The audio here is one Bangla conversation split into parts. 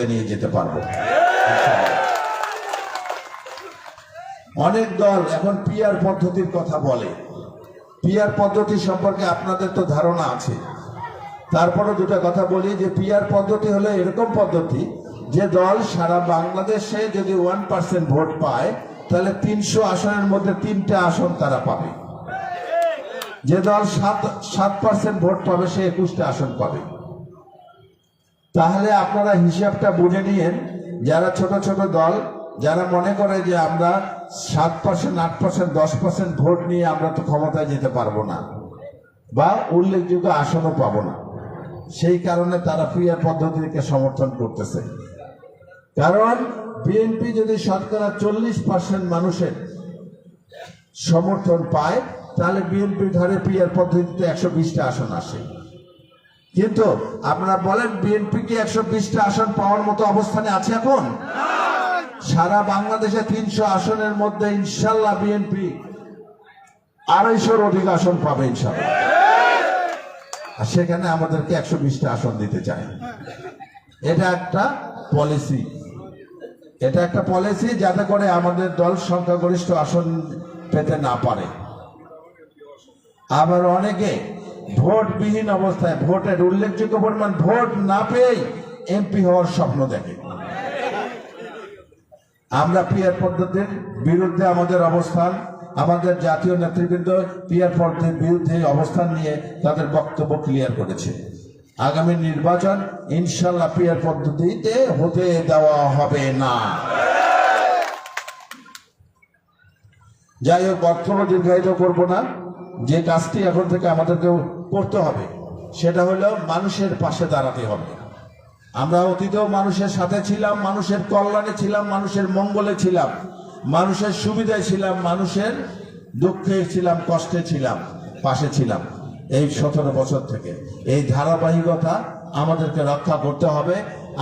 ক্ষমতায় নিয়ে যেতে পারবো। অনেক দল এখন পিআর পদ্ধতির কথা বলে। পিআর পদ্ধতি সম্পর্কে আপনাদের তো ধারণা আছে, তারপরে দুটো কথা বলি যে পিআর পদ্ধতি হলো এরকম পদ্ধতি যে দল সারা বাংলাদেশে যদি 1% ভোট পায় তাহলে 300 আসনের মধ্যে 3টে আসন তারা পাবে। যে দল 7% ভোট পাবে সে 21টা আসন পাবে। তাহলে আপনারা হিসাবটা বুঝে নিয়েন, যারা ছোট ছোট দল যারা মনে করে যে আমরা 7%, 8%, 10% ভোট নিয়ে আমরা তো ক্ষমতায় যেতে পারবো না বা উল্লেখযোগ্য আসনও পাবো না, সেই কারণে তারা পিআর পদ্ধতিকে সমর্থন করতেছে। কারণ বিএনপি যদি শতকরা 40% মানুষের সমর্থন পায় তাহলে বিএনপির ঘরে পিআর পদ্ধতিতে 120টা আসন আসে। কিন্তু আপনারা বলেন বিএনপি কি 120টা আসন পাওয়ার মতো অবস্থানে আছে এখন? সারা বাংলাদেশে 300 আসনের মধ্যে ইনশাল্লাহ বিএনপি 250-র অধিক আসন পাবে ইনশাল্লাহ। আর সেখানে আমাদেরকে 120টা আসন দিতে চায়। এটা একটা পলিসি, এটা একটা পলিসি যাতে করে আমাদের দল সংখ্যাগরিষ্ঠ আসন পেতে না পারে। আবার অনেকে ভোটবিহীন অবস্থায় ভোটের উল্লেখযোগ্য পরিমাণ ভোট না পেয়ে এমপি হওয়ার স্বপ্ন দেখে। আমরা পিআর পদ্ধতির বিরুদ্ধে আমাদের অবস্থান, আমাদের জাতীয় নেতৃবৃন্দ পিআর পদ্ধতির বিরুদ্ধে অবস্থান নিয়ে তাদের বক্তব্য ক্লিয়ার করেছে। আগামী নির্বাচন ইনশাল্লাহ পিআর পদ্ধতিতে হতে দেওয়া হবে না। যাই হোক, বক্তব্য দীর্ঘায়িত করব না। যে কাজটি এখন থেকে আমাদেরকে করতে হবে সেটা হলো মানুষের পাশে দাঁড়াতে হবে। আমরা অতীতেও মানুষের সাথে ছিলাম, মানুষের কল্যাণে ছিলাম, মানুষের মঙ্গলে ছিলাম, মানুষের সুবিধায় ছিলাম, মানুষের দুঃখে ছিলাম, কষ্টে ছিলাম, পাশে ছিলাম। এই 17 বছর থেকে এই ধারাবাহিকতা আমাদেরকে রক্ষা করতে হবে।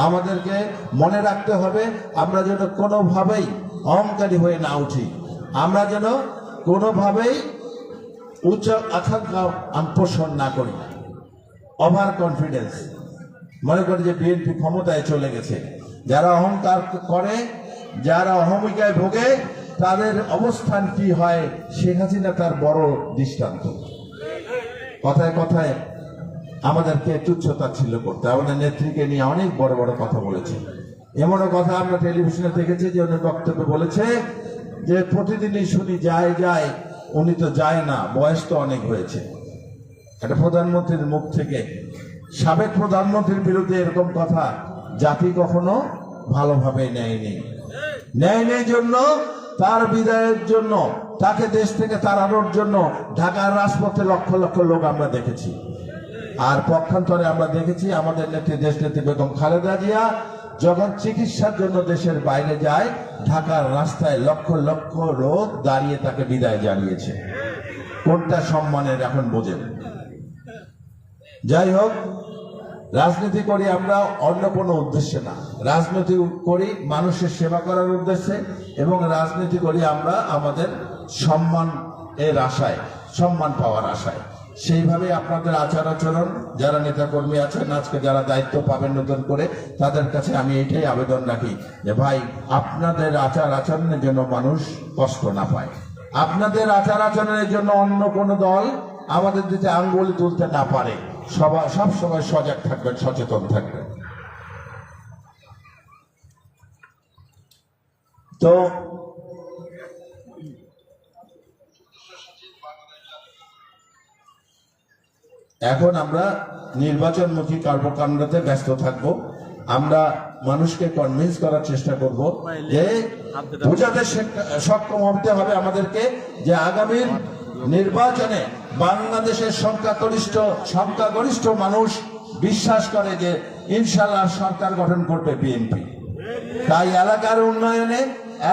আমাদেরকে মনে রাখতে হবে আমরা যেন কোনোভাবেই অহংকারী হয়ে না উঠি, আমরা যেন কোনোভাবেই উচ্চ আকাঙ্ক্ষা পোষণ না করি। ওভার কনফিডেন্স মনে করি যে বিএনপি ক্ষমতায় চলে গেছে। যারা অহংকার করে, যারা অহমিকায় ভোগে, তাদের অবস্থান কি হয় শেখ হাসিনা তার বড় দৃষ্টান্ত। কথায় কথায় আমাদেরকে তুচ্ছতাচ্ছিল্য করতে, আমাদের নেত্রীকে নিয়ে অনেক বড় বড় কথা বলেছে। এমনও কথা আমরা টেলিভিশনে দেখেছি যে উনি বক্তব্যে বলেছে যে প্রতিদিনই শুনি যায় যায়, উনি তো যায় না, বয়স তো অনেক হয়েছে। একটা প্রধানমন্ত্রীর মুখ থেকে, সাবেক প্রধানমন্ত্রীর বিরুদ্ধে এরকম কথা জাতি কখনো ভালোভাবে নেয়নি জন্য তার বিদায়ের জন্য, তাকে দেশ থেকে তাড়ানোর জন্য ঢাকার রাজপথে লক্ষ লক্ষ লোক আমরা দেখেছি। আর পক্ষান্তরে আমরা দেখেছি আমাদের নেত্রী, দেশ নেত্রী বেগম খালেদা জিয়া যখন চিকিৎসার জন্য দেশের বাইরে যায়, ঢাকার রাস্তায় লক্ষ লক্ষ লোক দাঁড়িয়ে তাকে বিদায় জানিয়েছে। কোনটা সম্মানের এখন বোঝেন। যাই হোক, রাজনীতি করি আমরা অন্য কোনো উদ্দেশ্যে না, রাজনীতি করি মানুষের সেবা করার উদ্দেশ্যে, এবং রাজনীতি করি আমরা আমাদের সম্মান এর আশায়, সম্মান পাওয়ার আশায়। সেইভাবে আপনাদের আচার আচরণ, যারা নেতাকর্মী আছেন আজকে যারা দায়িত্ব পাবেন নতুন করে, তাদের কাছে আমি এটাই আবেদন রাখি যে ভাই, আপনাদের আচার আচরণের জন্য মানুষ কষ্ট না পায়, আপনাদের আচার আচরণের জন্য অন্য কোনো দল আমাদের দিকে আঙ্গুলি তুলতে না পারে, সব সময় সজাগ থাকবেন, সচেতন থাকবেন। তো এখন আমরা নির্বাচনমুখী কর্মকাণ্ডতে ব্যস্ত থাকব। আমরা মানুষকে কনভিন্স করার চেষ্টা করব যে বোঝাতে সক্ষম হতে হবে আমাদেরকে যে আগামীর নির্বাচনে বাংলাদেশের সংখ্যাগরিষ্ঠ মানুষ বিশ্বাস করে যে ইনশাআল্লাহ সরকার গঠন করবে বিএনপি। তাই এলাকার উন্নয়নে,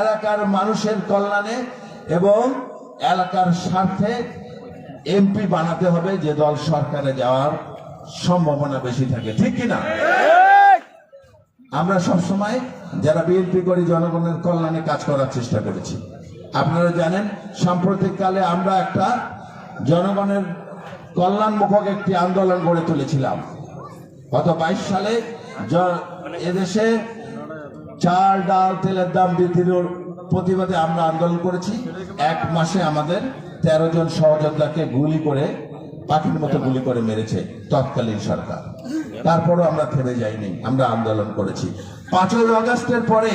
এলাকার মানুষের কল্যাণে এবং এলাকার স্বার্থে এমপি বানাতে হবে যে দল সরকারে যাওয়ার সম্ভাবনা বেশি থাকে, ঠিক কিনা? আমরা সবসময় যারা বিএনপি করি জনগণের কল্যাণে কাজ করার চেষ্টা করেছি। আপনারা জানেন সাম্প্রতিককালে আমরা একটা জনগণের কল্যাণমুখক একটি আন্দোলন গড়ে তুলেছিলাম। গত 22 সালে এদেশে চাল ডাল তেলের দাম বৃদ্ধির প্রতিবাদে আমরা আন্দোলন করেছি। 1 মাসে আমাদের 13 জন সহযোদ্ধাকে গুলি করে পাখির মতো গুলি করে মেরেছে তৎকালীন সরকার। তারপরও আমরা থেমে যাইনি, আমরা আন্দোলন করেছি। 5ই আগস্টের পরে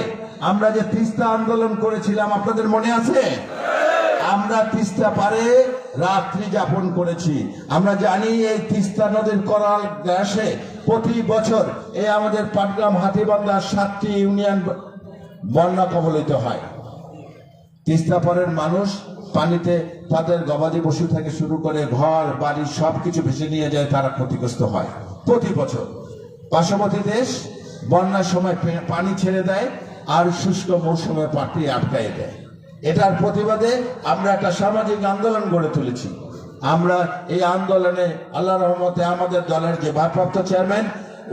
আমরা যে তিস্তা আন্দোলন করেছিলাম আপনাদের মনে আছে? আমরা তিস্তা পারে রাত্রি যাপন করেছি। আমরা জানি এই তিস্তা নদীর করাল গ্যাসে প্রতি বছর এই আমাদের পাটগ্রাম হাতিবান্ধা 7টি ইউনিয়ন বন্যা কবলিত হয়। তিস্তা পারের মানুষ পানিতে তাদের গবাদি পশু থেকে শুরু করে ঘর বাড়ি সবকিছু ভেসে নিয়ে যায়, তারা ক্ষতিগ্রস্ত হয় প্রতি বছর। পার্শ্ববর্তী দেশ বন্যার সময় পানি ছেড়ে দেয় আর শুষ্ক মৌসুমে পানি আটকায় দেয়। এটার প্রতিবাদে আমরা একটা সামাজিক আন্দোলন গড়ে তুলেছি। আমরা এই আন্দোলনে আল্লাহ রহমতে আমাদের দলের যে ভারপ্রাপ্ত চেয়ারম্যান,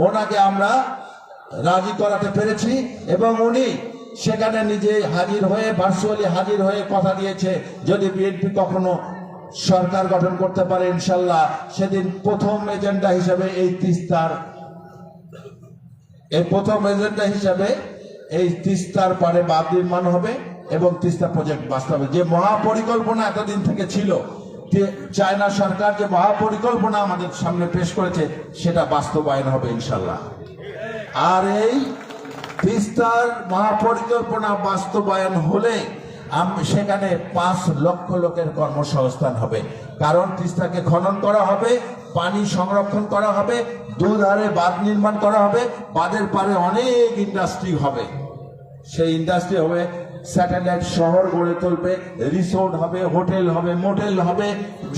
ওনাকে আমরা রাজি করাতে পেরেছি এবং উনি সেখানে নিজে হাজির হয়ে ভার্চুয়ালি হাজির হয়ে কথা দিয়েছে যদি বিএনপি কখনো সরকার গঠন করতে পারে ইনশাল্লাহ সেদিন প্রথম এজেন্ডা হিসেবে এই তিস্তার পারে বাঁধ নির্মাণ হবে এবং তিস্তা প্রজেক্ট বাস্তবে যে মহাপরিকল্পনা এতদিন থেকে ছিল, চায়না সরকার যে মহাপরিকল্পনা আমাদের সামনে পেশ করেছে সেটা বাস্তবায়ন হবে ইনশাল্লাহ। আর এই তিস্তার মহাপরিকল্পনা বাস্তবায়ন হলে সেখানে 5 লক্ষ লোকের কর্মসংস্থান হবে। কারণ তিস্তাকে খনন করা হবে, পানি সংরক্ষণ করা হবে, দুধারে বাঁধ নির্মাণ করা হবে, বাঁধের পারে অনেক ইন্ডাস্ট্রি হবে। সেই ইন্ডাস্ট্রি হবে, স্যাটেলাইট শহর গড়ে তুলবে, রিসোর্ট হবে, হোটেল হবে, মোটেল হবে,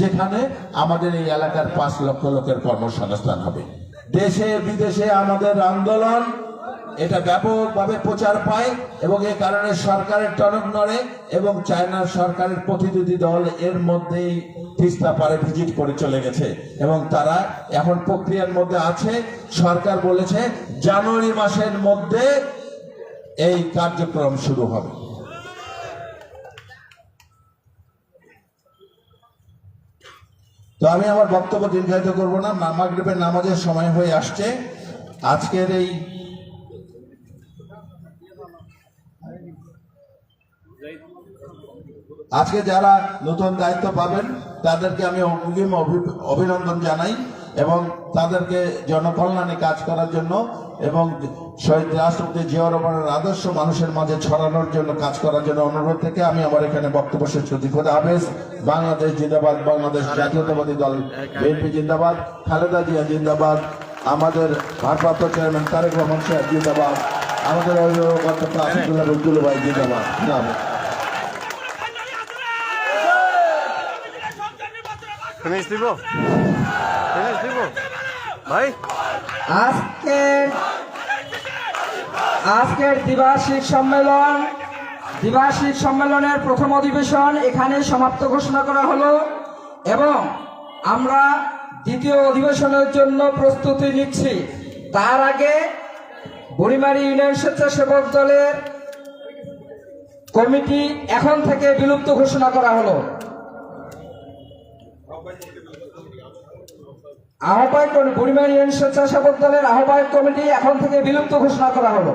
যেখানে আমাদের এই এলাকার 5 লক্ষ লোকের কর্মসংস্থান হবে। দেশে বিদেশে আমাদের আন্দোলন এটা ব্যাপকভাবে প্রচার পায় এবং এ কারণে সরকারের টনক নড়ে এবং চায়নার সরকারের প্রতিনিধি দল এর মধ্যেই তিস্তা পারে ভিজিট করে চলে গেছে এবং তারা এখন প্রক্রিয়ার মধ্যে আছে। সরকার বলেছে জানুয়ারি মাসের মধ্যে এই কার্যক্রম শুরু হবে। তো আমি আমার বক্তব্য দীর্ঘায়িত করব না, মাগরিবের নামাজের সময় হয়ে আসছে। আজকে যারা নতুন দায়িত্ব পাবেন তাদেরকে আমি অগ্রিম অভিনন্দন জানাই এবং তাদেরকে জনকল্যাণে কাজ করার জন্য এবং শহীদ রাষ্ট্রপতি জিয়াউর রহমানের আদর্শ মানুষের মাঝে ছড়ানোর জন্য কাজ করার জন্য অনুরোধ থেকে আমি আমার এখানে বক্তব্য শেষ করছি। খোদা হাফেজ। বাংলাদেশ জিন্দাবাদ, বাংলাদেশ জাতীয়তাবাদী দল বিএনপি জিন্দাবাদ, খালেদা জিয়া জিন্দাবাদ, আমাদের ভারপ্রাপ্ত চেয়ারম্যান তারেক রহমান সাহেব জিন্দাবাদ, আমাদের অভিভাবক অধ্যক্ষ আসিফুল্লাহ রুদ্দুল ভাই জিন্দাবাদ। আজকের দ্বিবার্ষিক সম্মেলনের প্রথম অধিবেশন এখানে সমাপ্ত ঘোষণা করা হলো এবং আমরা দ্বিতীয় অধিবেশনের জন্য প্রস্তুতি নিচ্ছি। তার আগে বুড়িমারি ইউনিয়ন স্বেচ্ছাসেবক দলের কমিটি এখন থেকে বিলুপ্ত ঘোষণা করা হলো। বুড়িমারি ইউনিয়ন স্বেচ্ছাসেবক দলের আহ্বায়ক কমিটি এখন থেকে বিলুপ্ত ঘোষণা করা হলো।